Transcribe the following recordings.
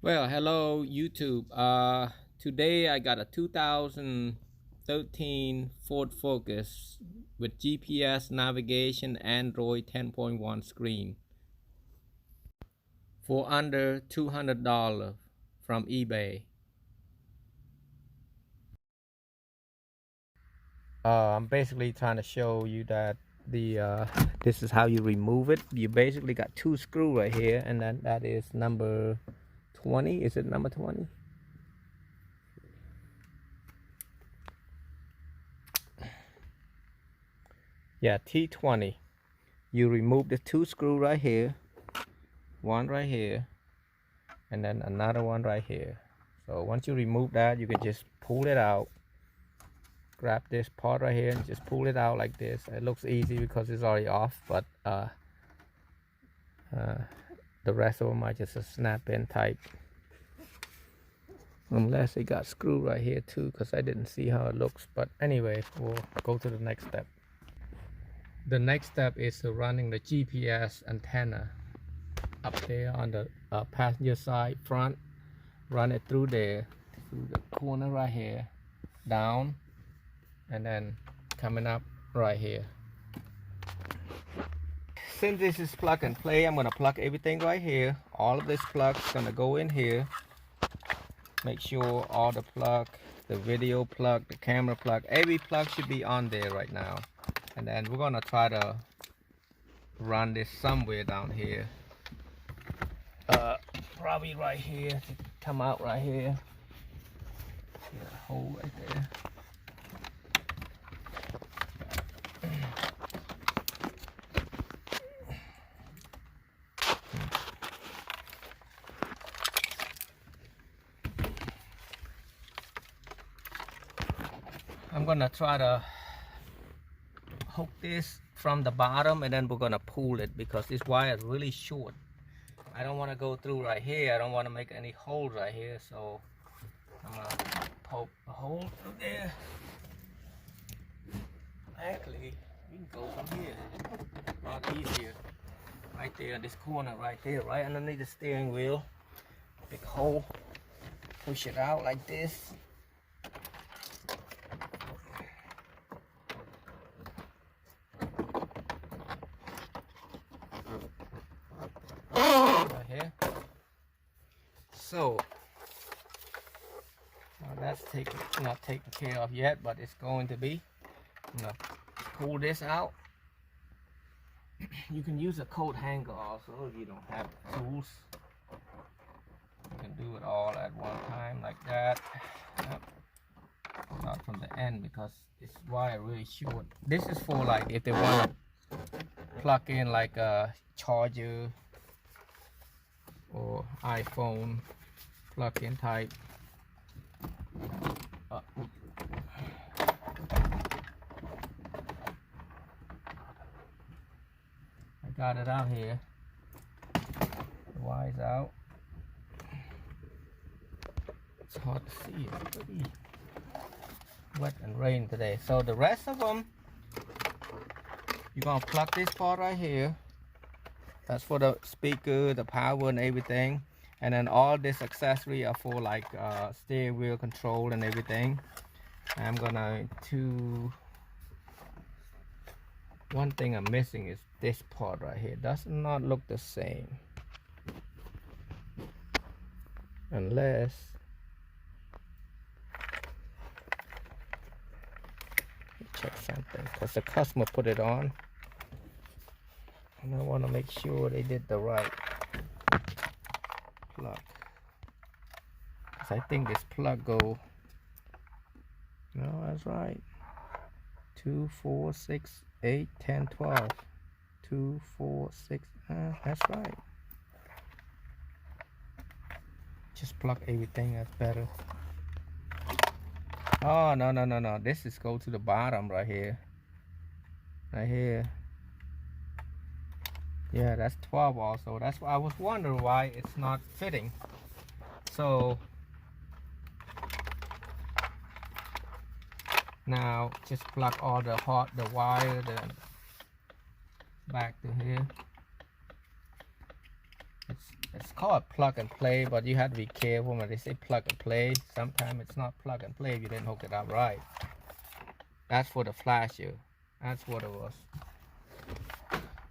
Well, hello YouTube. Today I got a 2013 Ford Focus with GPS navigation, Android 10.1 screen for under $200 from eBay. I'm basically trying to show you that this is how you remove it. You basically got two screws right here, and then that is number 20. Is it number 20? Yeah, T20. You remove the two screws right here, one right here, and then another one right here. So once you remove that, you can just pull it out, grab this part right here and just pull it out like this. It looks easy because it's already off, but the rest of them are just a snap in type, unless it got screw right here too, because I didn't see how it looks. But anyway, we'll go to the next step. The next step is running the GPS antenna up there on the passenger side front. Run it through there, through the corner right here, down, and then coming up right here. Since this is plug and play, I'm gonna plug everything right here. All of this plug is gonna go in here. Make sure all the plug, the video plug, the camera plug, every plug should be on there right now. And then we're gonna try to run this somewhere down here. Probably right here, come out right here. See that hole right there. I'm gonna try to hook this from the bottom, and then we're gonna pull it because this wire is really short. I don't want to go through right here. I don't want to make any holes right here, so I'm gonna poke a hole through there. Actually, we can go from here. A lot easier. Right there in this corner, right there, right underneath the steering wheel. Big hole. Push it out like this. Right here. So that's not taken care of yet, but it's going to be. I'm gonna pull this out. You can use a coat hanger also if you don't have tools. You can do it all at one time like that. Not from the end because this wire really short. This is for like if they want to plug in like a charger or iPhone plug-in type. I got it out here. The wire's out. It's hard to see. It's pretty wet and rain today. So the rest of them, you're gonna plug this part right here. That's for the speaker, the power and everything. And then all this accessory are for like steering wheel control and everything. I'm gonna one thing I'm missing is this part right here. Does not look the same. Unless check something, because the customer put it on. And I want to make sure they did the right plug. Because I think this plug go, no, that's right. 2, 4, 6, 8, 10, 12. 2, 4, 6, that's right. Just plug everything, that's better. Oh, no. This is go to the bottom right here. Right here. Yeah, that's 12 also. That's why I was wondering why it's not fitting. So now just plug all the wire back to here. It's called plug and play, but you have to be careful when they say plug and play. Sometimes it's not plug and play if you didn't hook it up right. That's for the flasher. That's what it was.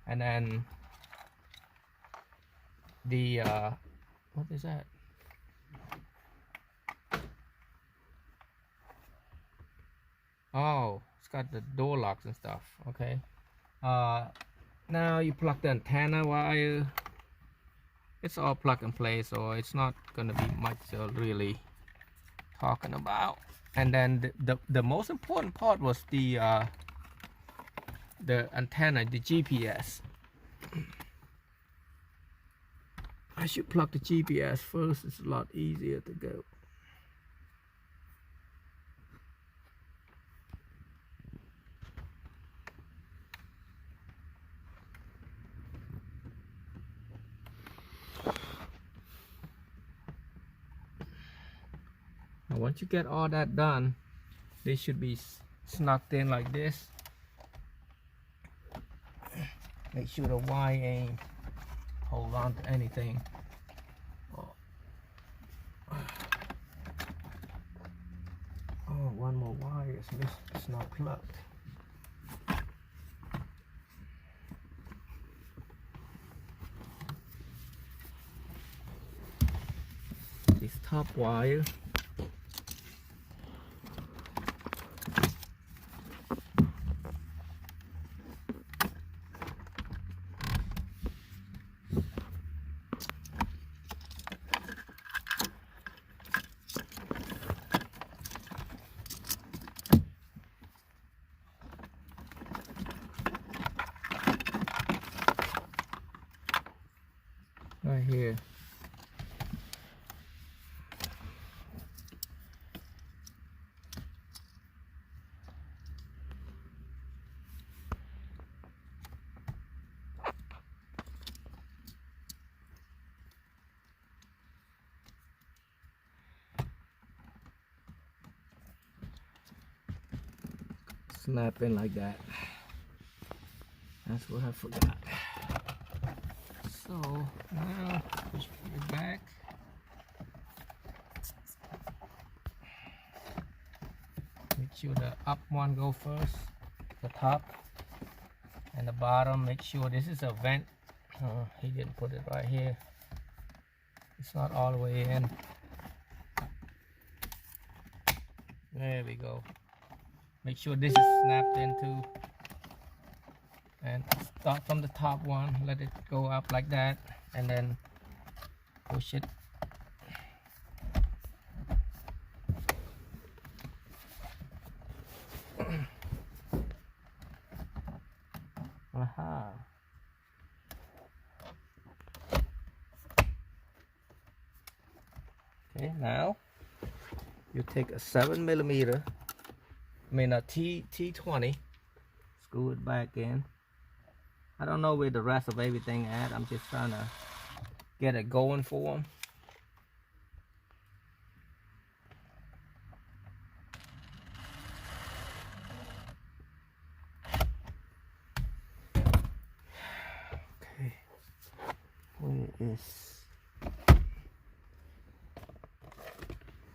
And then the what is that? Oh, it's got the door locks and stuff. Okay. Now you plug the antenna wire. It's all plug and play, so it's not gonna be much really talking about. And then the most important part was the antenna, the GPS. I should plug the GPS first. It's a lot easier to go. Now once you get all that done, they should be snugged in like this. Make sure the wire ain't hold on to anything. Oh, one more wire is missing. It's not plugged. This top wire. Right here. Snap in like that. That's what I forgot. So now push it back. Make sure the up one go first, the top, and the bottom. Make sure this is a vent. He didn't put it right here. It's not all the way in. There we go. Make sure this is snapped into. And start from the top one, let it go up like that, and then push it. Aha. Okay, now you take a 7mm, I mean a T20, screw it back in. I don't know where the rest of everything at. I'm just trying to get it going for them. Okay, where is?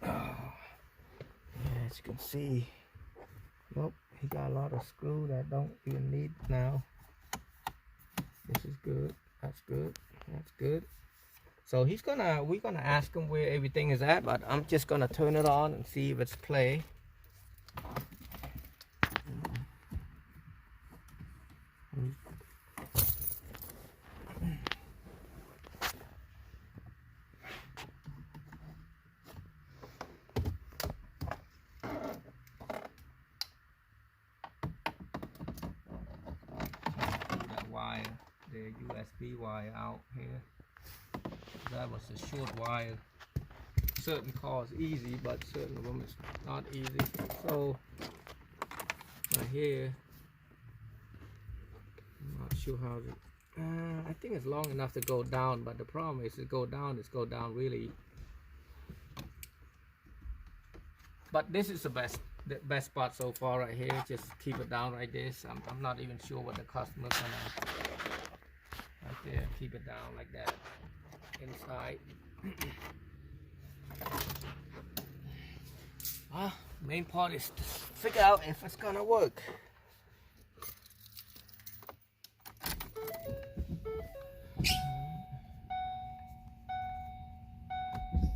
Oh, yeah, as you can see, nope, he got a lot of screw that don't even need now. This is good. That's good. That's good. So we're gonna ask him where everything is at, but I'm just gonna turn it on and see if it's play. Wire, the USB wire out here. That was a short wire. Certain cars easy, but certain of them is not easy. So right here, I'm not sure how to. I think it's long enough to go down, but the problem is to go down. It's go down really. But this is the best spot so far right here. Just keep it down like this. I'm not even sure what the customer's gonna. Right there, keep it down like that. inside. Main part is to figure out if it's gonna work.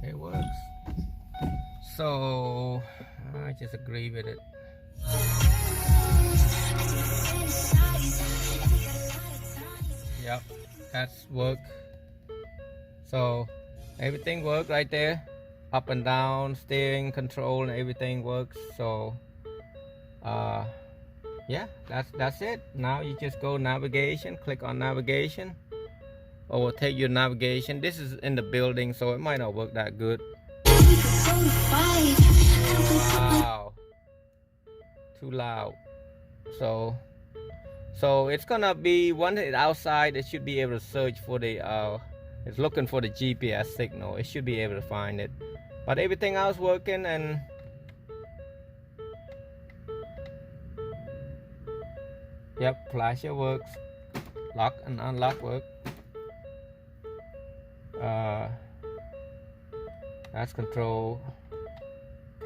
It works. So I just agree with it. Yep, that's work. So everything works right there. Up and down, steering, control, and everything works. So yeah, that's it. Now you just go navigation, click on navigation, or we'll take your navigation. This is in the building, so it might not work that good. Wow, too loud. So it's gonna be, once it's outside, it should be able to search for the it's looking for the GPS signal. It should be able to find it, but everything else working. And yep, flasher works, lock and unlock work. That's control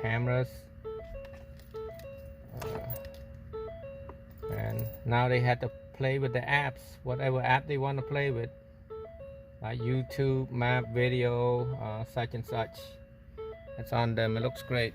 cameras. And now they had to play with the apps, whatever app they want to play with, like YouTube, map, video, such and such. It's on them. It looks great.